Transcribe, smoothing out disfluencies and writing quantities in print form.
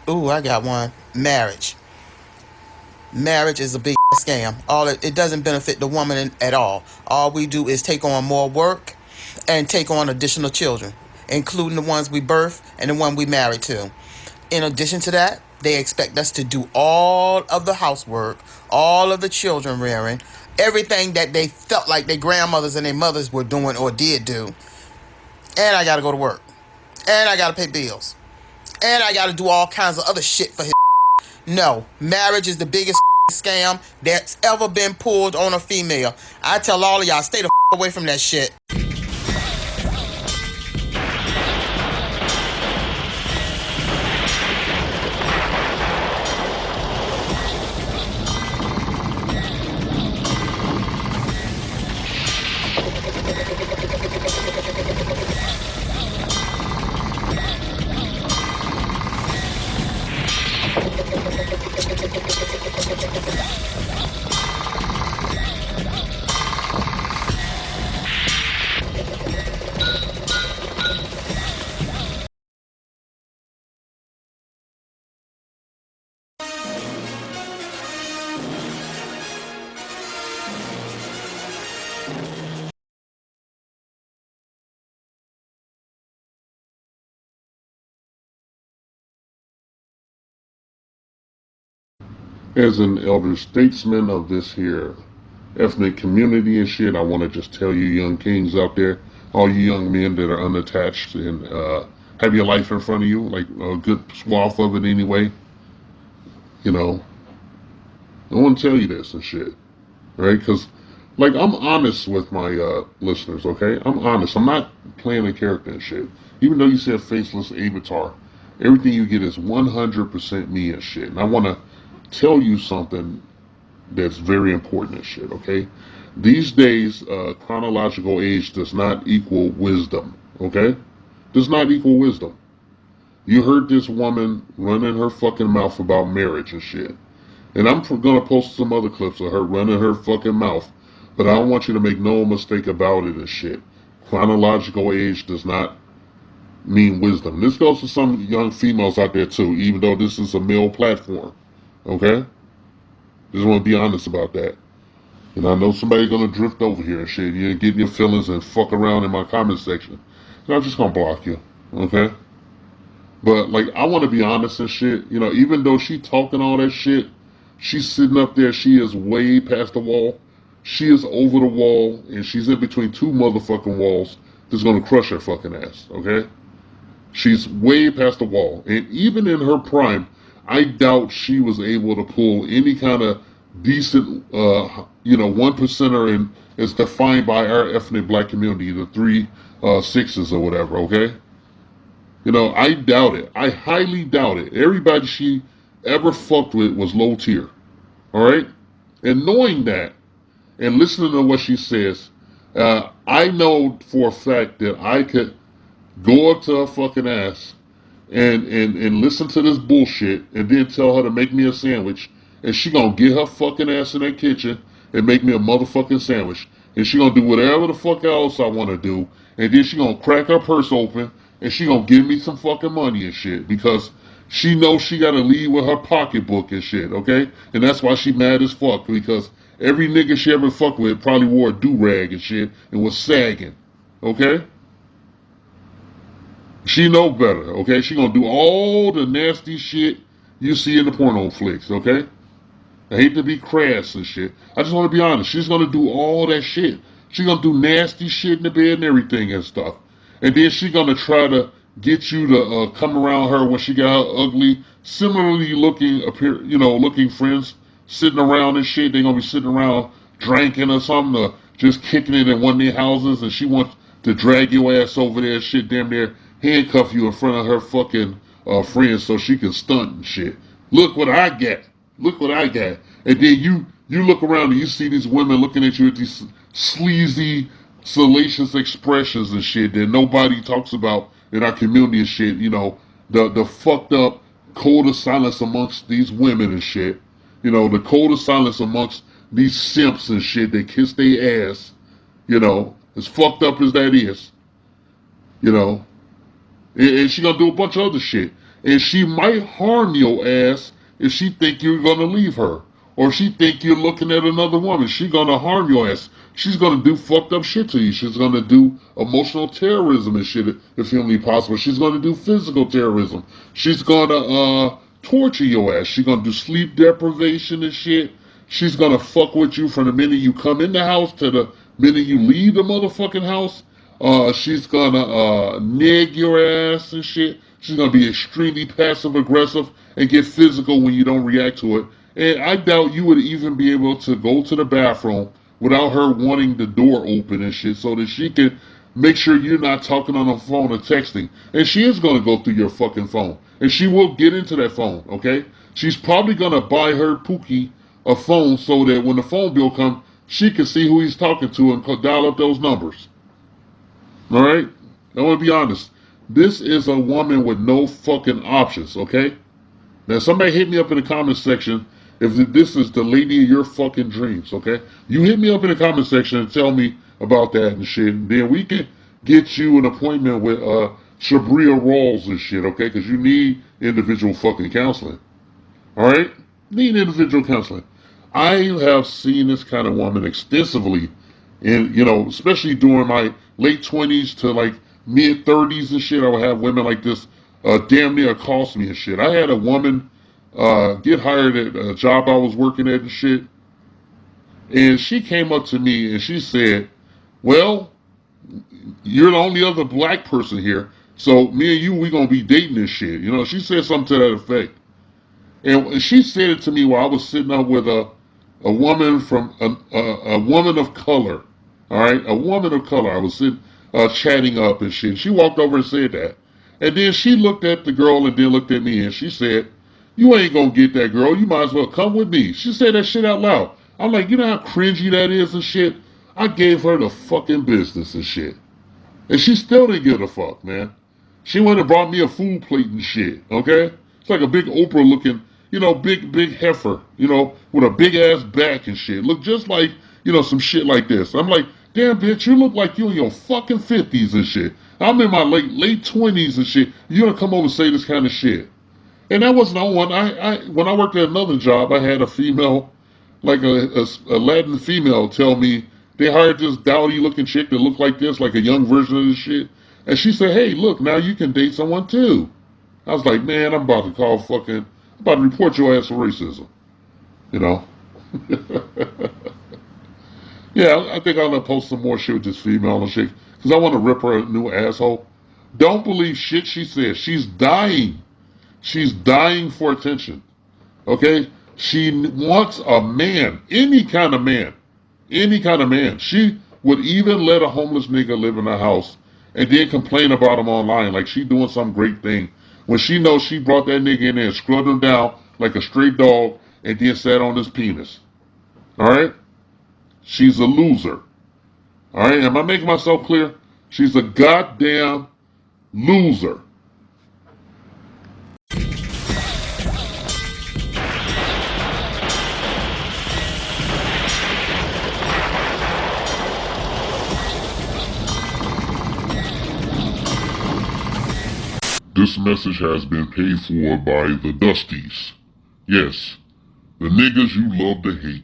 Ooh, I got one. Marriage. Marriage is a big scam. It doesn't benefit the woman at all. All we do is take on more work and take on additional children, including the ones we birth and the one we married to. In addition to that, they expect us to do all of the housework, all of the children rearing, everything that they felt like their grandmothers and their mothers were doing or did do. And I gotta go to work. And I gotta pay bills. And I gotta do all kinds of other shit for his. No, marriage is the biggest scam that's ever been pulled on a female. I tell all of y'all, stay the away from that shit. As an elder statesman of this here ethnic community and shit, I want to just tell you young kings out there, all you young men that are unattached and have your life in front of you, like a good swath of it anyway, you know, I want to tell you this and shit, right? Because, like, I'm honest with my listeners, okay? I'm honest. I'm not playing a character and shit. Even though you said faceless avatar, everything you get is 100% me and shit. And I want to tell you something that's very important and shit, okay? These days, chronological age does not equal wisdom, okay? Does not equal wisdom. You heard this woman running her fucking mouth about marriage and shit. And I'm gonna post some other clips of her running her fucking mouth. But I don't want you to make no mistake about it and shit. Chronological age does not mean wisdom. This goes to some young females out there too, even though this is a male platform, okay? Just want to be honest about that. And I know somebody's gonna drift over here and shit. You're getting your feelings and fuck around in my comment section. And I'm just gonna block you, okay? But like, I want to be honest and shit. You know, even though she talking all that shit, she's sitting up there. She is way past the wall. She is over the wall, and she's in between two motherfucking walls that's gonna crush her fucking ass, okay? She's way past the wall. And even in her prime, I doubt she was able to pull any kind of decent, one percenter in, as defined by our ethnic black community, the three sixes or whatever, okay? You know, I doubt it. I highly doubt it. Everybody she ever fucked with was low tier, alright? And knowing that, and listening to what she says, I know for a fact that I could go up to her fucking ass and listen to this bullshit and then tell her to make me a sandwich, and she gonna get her fucking ass in that kitchen and make me a motherfucking sandwich, and she gonna do whatever the fuck else I wanna do, and then she gonna crack her purse open and she gonna give me some fucking money and shit because she knows she gotta leave with her pocketbook and shit, okay? And that's why she mad as fuck, because every nigga she ever fucked with probably wore a do-rag and shit and was sagging, okay? She know better, okay? She gonna do all the nasty shit you see in the porno flicks, okay? I hate to be crass and shit. I just want to be honest. She's gonna do all that shit. She's gonna do nasty shit in the bed and everything and stuff. And then she's gonna try to get you to come around her when she got her ugly, similarly looking friends sitting around and shit. They gonna be sitting around drinking or something, or just kicking it in one of their houses, and she wants to drag your ass over there and shit, damn near handcuff you in front of her fucking friends so she can stunt and shit. Look what I get. Look what I got. And then you look around and you see these women looking at you with these sleazy, salacious expressions and shit that nobody talks about in our community and shit. You know, the fucked up code of silence amongst these women and shit. You know, the code of silence amongst these simps and shit that kiss their ass. You know, as fucked up as that is. You know, and she gonna do a bunch of other shit. And she might harm your ass if she think you're gonna leave her. Or she think you're looking at another woman. She gonna harm your ass. She's gonna do fucked up shit to you. She's gonna do emotional terrorism and shit if humanly possible. She's gonna do physical terrorism. She's gonna torture your ass. She's gonna do sleep deprivation and shit. She's gonna fuck with you from the minute you come in the house to the minute you leave the motherfucking house. She's gonna nag your ass and shit. She's gonna be extremely passive aggressive and get physical when you don't react to it. And I doubt you would even be able to go to the bathroom without her wanting the door open and shit so that she can make sure you're not talking on the phone or texting. And she is gonna go through your fucking phone. And she will get into that phone, okay? She's probably gonna buy her Pookie a phone so that when the phone bill comes, she can see who he's talking to and dial up those numbers. All right? I want to be honest. This is a woman with no fucking options, okay? Now, somebody hit me up in the comment section if this is the lady of your fucking dreams, okay? You hit me up in the comment section and tell me about that and shit. And then we can get you an appointment with Shabria Rawls and shit, okay? Because you need individual fucking counseling. All right? Need individual counseling. I have seen this kind of woman extensively, and especially during my late 20s to like mid 30s and shit. I would have women like this damn near accost me and shit. I had a woman get hired at a job I was working at and shit, and she came up to me and she said, "Well, you're the only other black person here, so me and you, we gonna be dating this shit." She said something to that effect. And she said it to me while I was sitting up with a woman from a woman of color. All right, a woman of color. I was sitting chatting up and shit. She walked over and said that, and then she looked at the girl and then looked at me and she said, "You ain't gonna get that girl. You might as well come with me." She said that shit out loud. I'm like, you know how cringy that is and shit. I gave her the fucking business and shit, and she still didn't give a fuck, man. She went and brought me a food plate and shit. Okay, it's like a big Oprah looking big heifer, with a big ass back and shit. Look just like, some shit like this. I'm like, damn bitch, you look like you in your fucking 50s and shit. I'm in my late 20s and shit. You gonna come over and say this kind of shit. And that wasn't the only one. When I worked at another job, I had a female, like a Latin female, tell me they hired this dowdy looking chick that looked like this, like a young version of this shit. And she said, "Hey, look, now you can date someone too." I was like, man, I'm about to report your ass for racism. You know? Yeah, I think I'm going to post some more shit with this female and shit. Because I want to rip her a new asshole. Don't believe shit she says. She's dying. She's dying for attention. Okay? She wants a man. Any kind of man. Any kind of man. She would even let a homeless nigga live in her house and then complain about him online like she doing some great thing. When she knows she brought that nigga in there and scrubbed him down like a stray dog and then sat on his penis. Alright? She's a loser. Alright? Am I making myself clear? She's a goddamn loser. This message has been paid for by the Dusties. Yes, the niggas you love to hate.